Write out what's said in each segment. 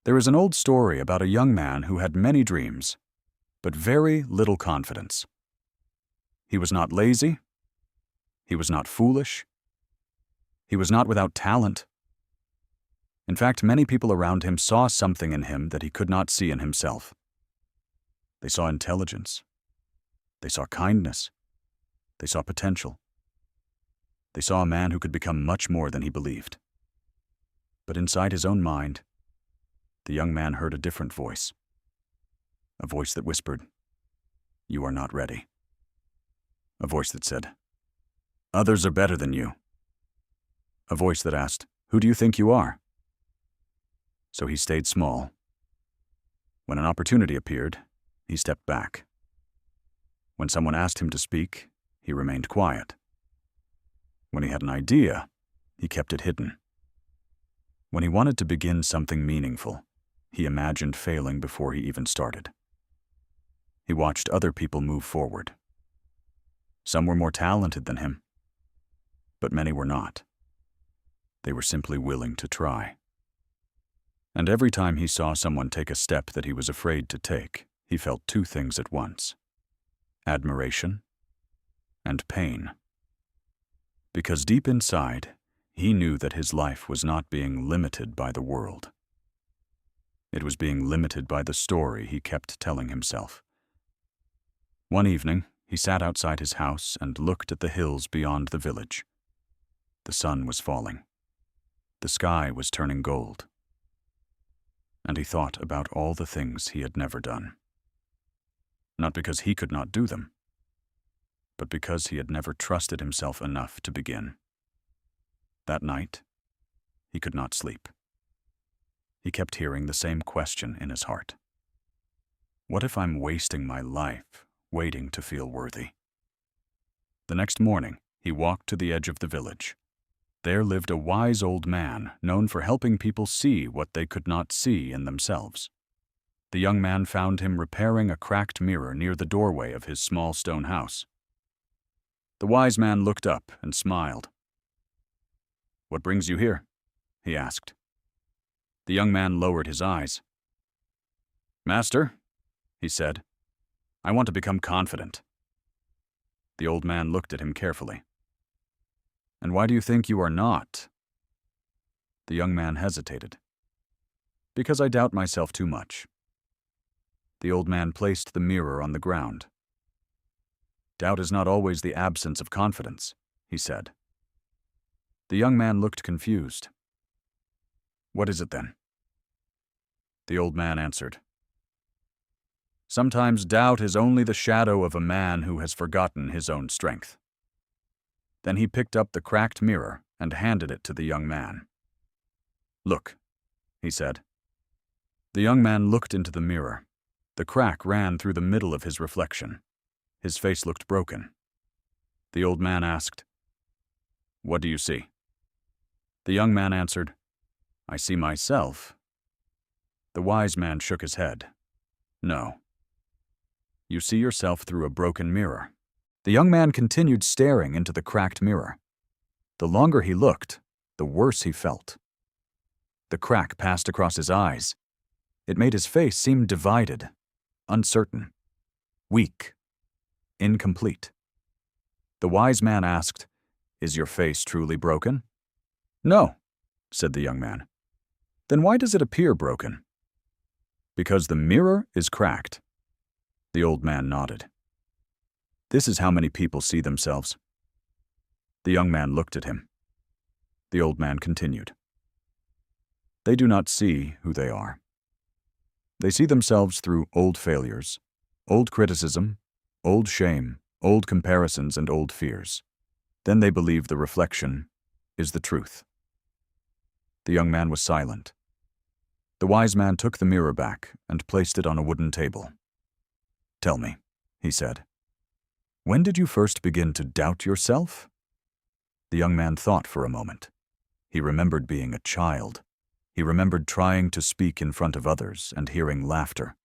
There is an old story about a young man who had many dreams, but very little confidence. He was not lazy. He was not foolish. He was not without talent. In fact, many people around him saw something in him that he could not see in himself. They saw intelligence. They saw kindness. They saw potential. They saw a man who could become much more than he believed. But inside his own mind, the young man heard a different voice. A voice that whispered, "You are not ready." A voice that said, "Others are better than you." A voice that asked, "Who do you think you are?" So he stayed small. When an opportunity appeared, he stepped back. When someone asked him to speak, he remained quiet. When he had an idea, he kept it hidden. When he wanted to begin something meaningful, he imagined failing before he even started. He watched other people move forward. Some were more talented than him, but many were not. They were simply willing to try. And every time he saw someone take a step that he was afraid to take, he felt two things at once: admiration and pain. Because deep inside, he knew that his life was not being limited by the world. It was being limited by the story he kept telling himself. One evening, he sat outside his house and looked at the hills beyond the village. The sun was falling. The sky was turning gold. And he thought about all the things he had never done. Not because he could not do them, but because he had never trusted himself enough to begin. That night, he could not sleep. He kept hearing the same question in his heart. What if I'm wasting my life waiting to feel worthy? The next morning, he walked to the edge of the village. There lived a wise old man known for helping people see what they could not see in themselves. The young man found him repairing a cracked mirror near the doorway of his small stone house. The wise man looked up and smiled. "What brings you here?" he asked. The young man lowered his eyes. "Master," he said, "I want to become confident." The old man looked at him carefully. "And why do you think you are not?" The young man hesitated. "Because I doubt myself too much." The old man placed the mirror on the ground. "Doubt is not always the absence of confidence," he said. The young man looked confused. "What is it then?" The old man answered, "Sometimes doubt is only the shadow of a man who has forgotten his own strength." Then he picked up the cracked mirror and handed it to the young man. "Look," he said. The young man looked into the mirror. The crack ran through the middle of his reflection. His face looked broken. The old man asked, "What do you see?" The young man answered, "I see myself." The wise man shook his head. "No. You see yourself through a broken mirror." The young man continued staring into the cracked mirror. The longer he looked, the worse he felt. The crack passed across his eyes. It made his face seem divided, uncertain, weak, incomplete. The wise man asked, "Is your face truly broken?" "No," said the young man. "Then why does it appear broken?" "Because the mirror is cracked." The old man nodded. "This is how many people see themselves." The young man looked at him. The old man continued. "They do not see who they are. They see themselves through old failures, old criticism, old shame, old comparisons, and old fears. Then they believe the reflection is the truth." The young man was silent. The wise man took the mirror back and placed it on a wooden table. "Tell me," he said, "when did you first begin to doubt yourself?" The young man thought for a moment. He remembered being a child. He remembered trying to speak in front of others and hearing laughter.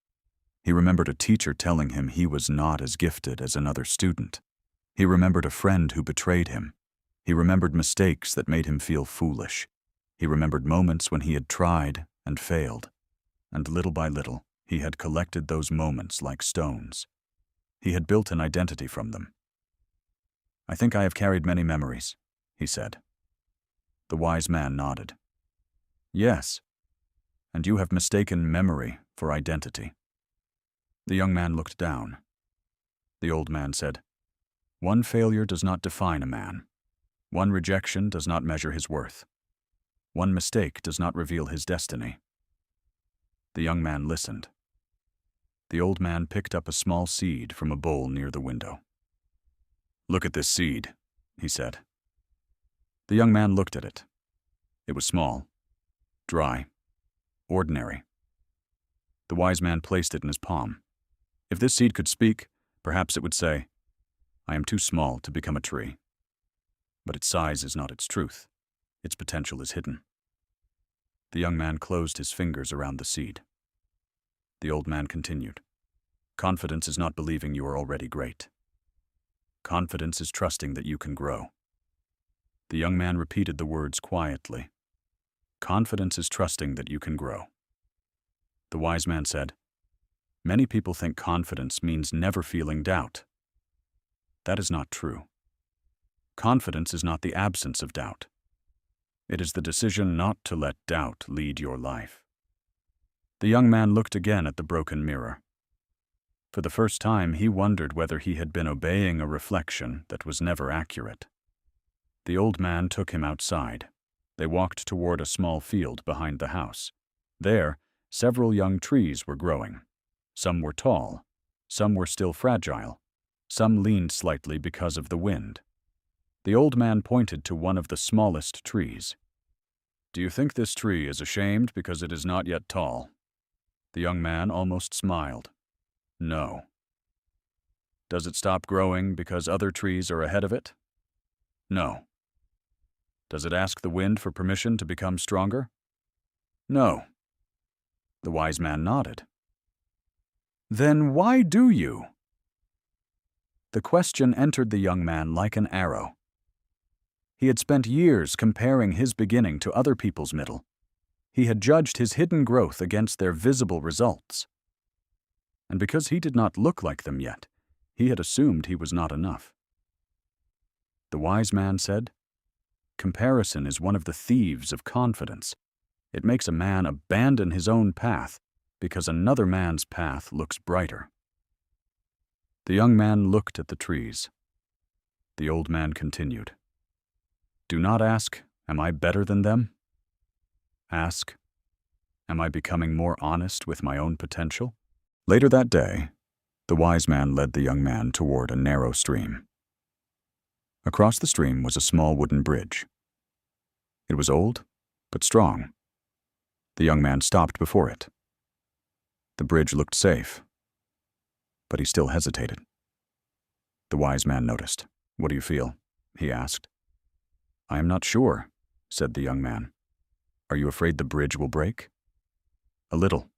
He remembered a teacher telling him he was not as gifted as another student. He remembered a friend who betrayed him. He remembered mistakes that made him feel foolish. He remembered moments when he had tried and failed. and little by little, he had collected those moments like stones. He had built an identity from them. "I think I have carried many memories," he said. The wise man nodded. "Yes, and you have mistaken memory for identity." The young man looked down. The old man said, "One failure does not define a man. One rejection does not measure his worth. One mistake does not reveal his destiny." The young man listened. The old man picked up a small seed from a bowl near the window. "Look at this seed," he said. The young man looked at it. It was small, dry, ordinary. The wise man placed it in his palm. If this seed could speak, perhaps it would say, "I am too small to become a tree." But its size is not its truth. Its potential is hidden. The young man closed his fingers around the seed. The old man continued, "Confidence is not believing you are already great. Confidence is trusting that you can grow." The young man repeated the words quietly. "Confidence is trusting that you can grow." The wise man said, "Many people think confidence means never feeling doubt. That is not true. Confidence is not the absence of doubt. It is the decision not to let doubt lead your life." The young man looked again at the broken mirror. For the first time, he wondered whether he had been obeying a reflection that was never accurate. The old man took him outside. They walked toward a small field behind the house. There, several young trees were growing. Some were tall, some were still fragile, some leaned slightly because of the wind. The old man pointed to one of the smallest trees. "Do you think this tree is ashamed because it is not yet tall?" The young man almost smiled. "No." "Does it stop growing because other trees are ahead of it?" "No." "Does it ask the wind for permission to become stronger?" "No." The wise man nodded. "Then why do you?" The question entered the young man like an arrow. He had spent years comparing his beginning to other people's middle. He had judged his hidden growth against their visible results. And because he did not look like them yet, he had assumed he was not enough. The wise man said, "Comparison is one of the thieves of confidence. It makes a man abandon his own path because another man's path looks brighter." The young man looked at the trees. The old man continued, "Do not ask, 'Am I better than them?' Ask, 'Am I becoming more honest with my own potential?'" Later that day, the wise man led the young man toward a narrow stream. Across the stream was a small wooden bridge. It was old, but strong. The young man stopped before it. The bridge looked safe, but he still hesitated. The wise man noticed. "What do you feel?" he asked. "I am not sure," said the young man. "Are you afraid the bridge will break?" "A little."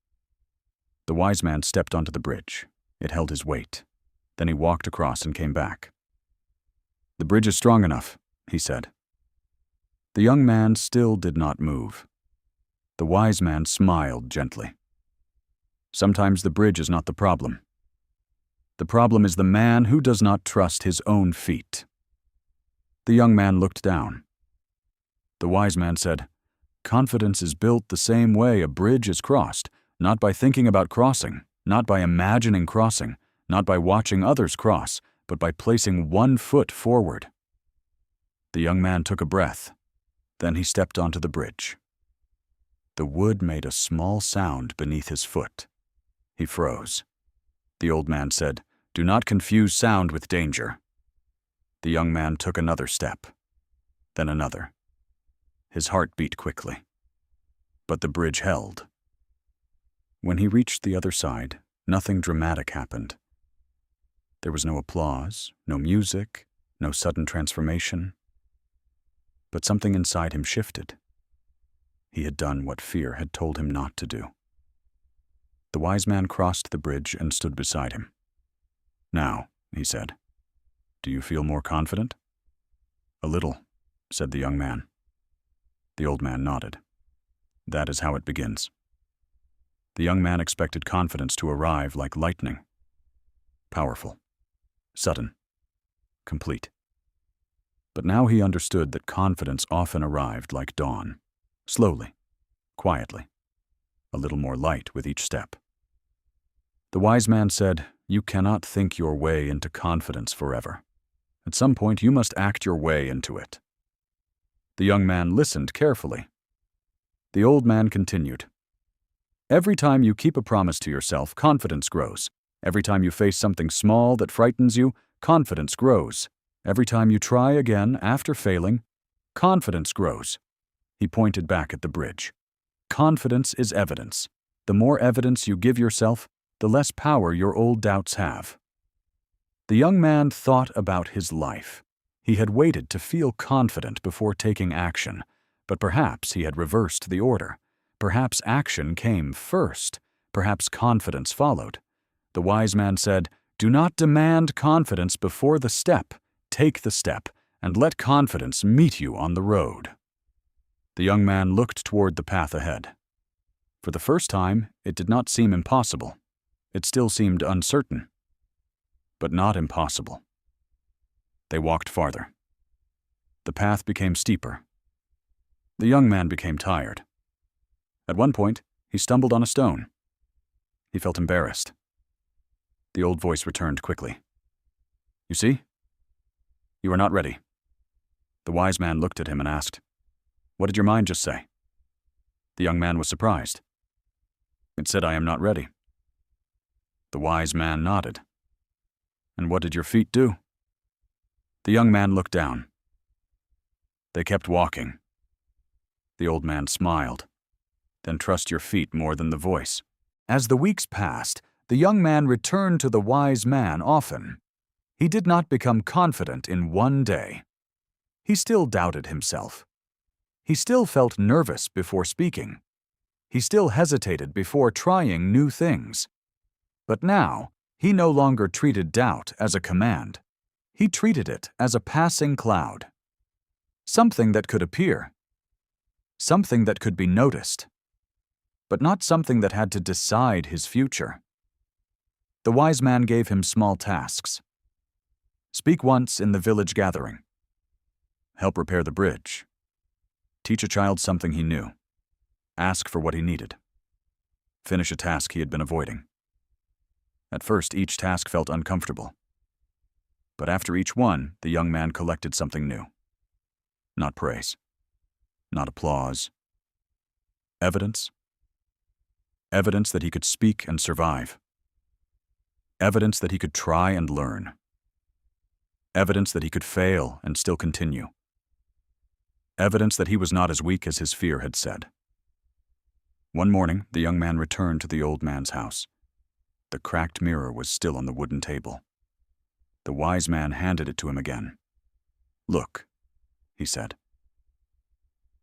The wise man stepped onto the bridge. It held his weight. Then he walked across and came back. "The bridge is strong enough," he said. The young man still did not move. The wise man smiled gently. "Sometimes the bridge is not the problem. The problem is the man who does not trust his own feet." The young man looked down. The wise man said, "Confidence is built the same way a bridge is crossed, not by thinking about crossing, not by imagining crossing, not by watching others cross, but by placing one foot forward." The young man took a breath. Then he stepped onto the bridge. The wood made a small sound beneath his foot. He froze. The old man said, "Do not confuse sound with danger." The young man took another step, then another. His heart beat quickly. But the bridge held. When he reached the other side, nothing dramatic happened. There was no applause, no music, no sudden transformation. But something inside him shifted. He had done what fear had told him not to do. The wise man crossed the bridge and stood beside him. "Now," he said, "do you feel more confident?" "A little," said the young man. The old man nodded. "That is how it begins." The The young man expected confidence to arrive like lightning. Powerful, sudden, complete. But now he understood that confidence often arrived like dawn, slowly, quietly, a little more light with each step. The wise man said, "You cannot think your way into confidence forever. At some point you must act your way into it." The young man listened carefully. The old man continued, "Every time you keep a promise to yourself, confidence grows. Every time you face something small that frightens you, confidence grows. Every time you try again after failing, confidence grows." He pointed back at the bridge. "Confidence is evidence. The more evidence you give yourself, the less power your old doubts have." The young man thought about his life. He had waited to feel confident before taking action, but perhaps he had reversed the order. Perhaps action came first. Perhaps confidence followed. The wise man said, "Do not demand confidence before the step. Take the step, and let confidence meet you on the road." The young man looked toward the path ahead. For the first time, it did not seem impossible. It still seemed uncertain, but not impossible. They walked farther. The path became steeper. The young man became tired. At one point, he stumbled on a stone. He felt embarrassed. The old voice returned quickly. "You see? You are not ready." The wise man looked at him and asked, "What did your mind just say?" The young man was surprised. "It said I am not ready." The wise man nodded. "And what did your feet do?" The young man looked down. They kept walking. The old man smiled. "Then trust your feet more than the voice." As the weeks passed, the young man returned to the wise man often. He did not become confident in one day. He still doubted himself. He still felt nervous before speaking. He still hesitated before trying new things. But now, he no longer treated doubt as a command. He treated it as a passing cloud. Something that could appear. Something that could be noticed. But not something that had to decide his future. The wise man gave him small tasks. Speak once in the village gathering. Help repair the bridge. Teach a child something he knew. Ask for what he needed. Finish a task he had been avoiding. At first, each task felt uncomfortable. But after each one, the young man collected something new. Not praise. Not applause. Evidence. Evidence that he could speak and survive. Evidence that he could try and learn. Evidence that he could fail and still continue. Evidence that he was not as weak as his fear had said. One morning, the young man returned to the old man's house. The cracked mirror was still on the wooden table. The wise man handed it to him again. "Look," he said.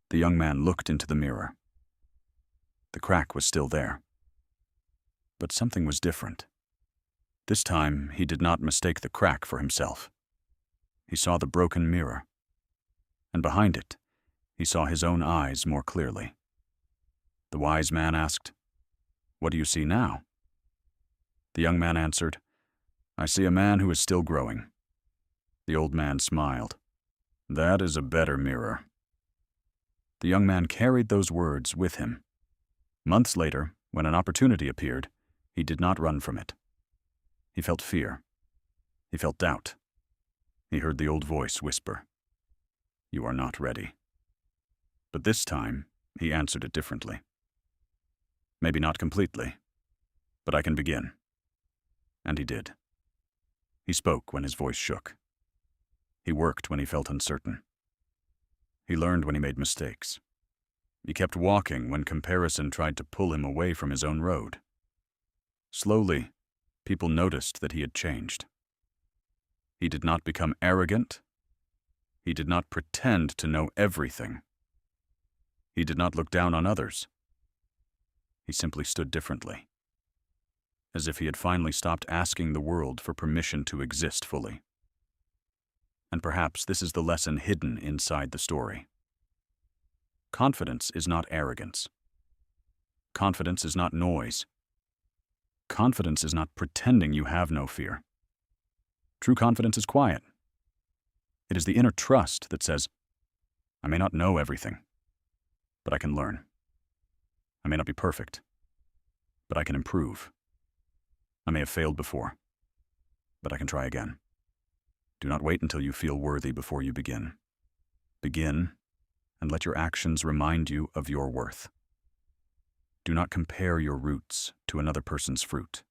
The young man looked into the mirror. The crack was still there. But something was different. This time, he did not mistake the crack for himself. He saw the broken mirror. And behind it, he saw his own eyes more clearly. The wise man asked, "What do you see now?" The young man answered, "I see a man who is still growing." The old man smiled. "That is a better mirror." The young man carried those words with him. Months later, when an opportunity appeared, he did not run from it. He felt fear. He felt doubt. He heard the old voice whisper, "You are not ready." But this time, he answered it differently. "Maybe not completely, but I can begin." And he did. He spoke when his voice shook. He worked when he felt uncertain. He learned when he made mistakes. He kept walking when comparison tried to pull him away from his own road. Slowly, people noticed that he had changed. He did not become arrogant. He did not pretend to know everything. He did not look down on others. He simply stood differently, as if he had finally stopped asking the world for permission to exist fully. And perhaps this is the lesson hidden inside the story. Confidence is not arrogance. Confidence is not noise. Confidence is not pretending you have no fear. True confidence is quiet. It is the inner trust that says, I may not know everything, but I can learn. I may not be perfect, but I can improve. I may have failed before, but I can try again. Do not wait until you feel worthy before you begin. Begin, and let your actions remind you of your worth. Do not compare your roots to another person's fruit.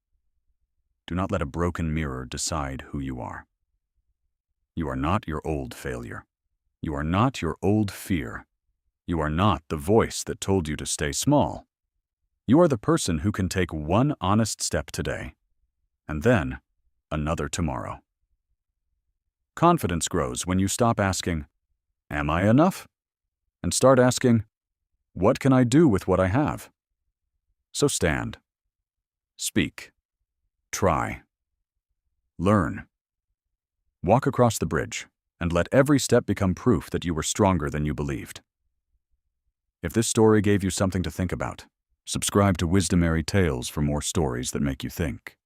Do not let a broken mirror decide who you are. You are not your old failure. You are not your old fear. You are not the voice that told you to stay small. You are the person who can take one honest step today, and then another tomorrow. Confidence grows when you stop asking, Am I enough? And start asking, What can I do with what I have? So stand. Speak. Try. Learn. Walk across the bridge, and let every step become proof that you were stronger than you believed. If this story gave you something to think about, subscribe to Wisdomary Tales for more stories that make you think.